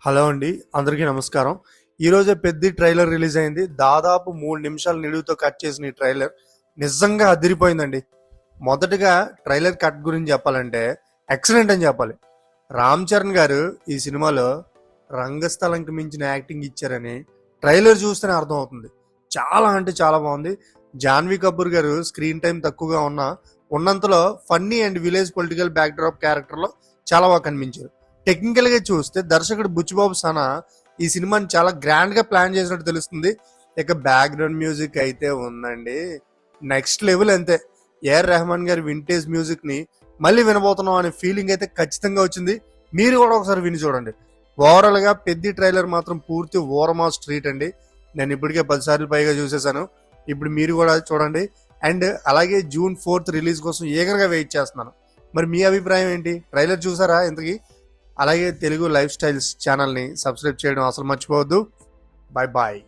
Hello అండి, అందరికీ నమస్కారం. ఈరోజే పెద్ద ట్రైలర్ రిలీజ్ అయింది. దాదాపు 3 నిమిషాల నిడివితో కట్ చేసిన ఈ ట్రైలర్ నిజంగా అదిరిపోయిందండి. మొదటగా ట్రైలర్ కట్ గురించి చెప్పాలంటే ఎక్సలెంట్ అని చెప్పాలి. రామ్ చరణ్ గారు ఈ సినిమాలో రంగస్థలంకి మించిన యాక్టింగ్ ఇచ్చారని ట్రైలర్ చూస్తేనే అర్థమవుతుంది. చాలా అంటే చాలా బాగుంది. జాన్వీ కపూర్ గారు స్క్రీన్ టైం తక్కువగా ఉన్నంతలో funny and village political backdrop క్యారెక్టర్లో చాలా బాగా కనిపించారు. టెక్నికల్ గా చూస్తే దర్శకుడు బుచ్చిబాబు సానా ఈ సినిమాని చాలా గ్రాండ్ గా ప్లాన్ చేసినట్టు తెలుస్తుంది. ఇక బ్యాక్గ్రౌండ్ మ్యూజిక్ అయితే ఉందండి, నెక్స్ట్ లెవెల్. అంతే, ఏఆర్ రెహమాన్ గారి వింటేజ్ మ్యూజిక్ ని మళ్ళీ వినబోతున్నాం అనే ఫీలింగ్ అయితే ఖచ్చితంగా వచ్చింది. మీరు కూడా ఒకసారి విని చూడండి. ఓవరాల్ గా పెద్ద ట్రైలర్ మాత్రం పూర్తి ఓరమా స్ట్రీట్ అండి. నేను ఇప్పటికే 10 సార్లు పైగా చూసేసాను. ఇప్పుడు మీరు కూడా చూడండి. అండ్ అలాగే June 4th రిలీజ్ కోసం ఈగర్గా వెయిట్ చేస్తున్నాను. మరి మీ అభిప్రాయం ఏంటి? ట్రైలర్ చూసారా ఇంతకీ? అలాగే తెలుగు లైఫ్ స్టైల్స్ ఛానల్ని సబ్స్క్రైబ్ చేయడం అసలు మర్చిపోవద్దు. Bye bye.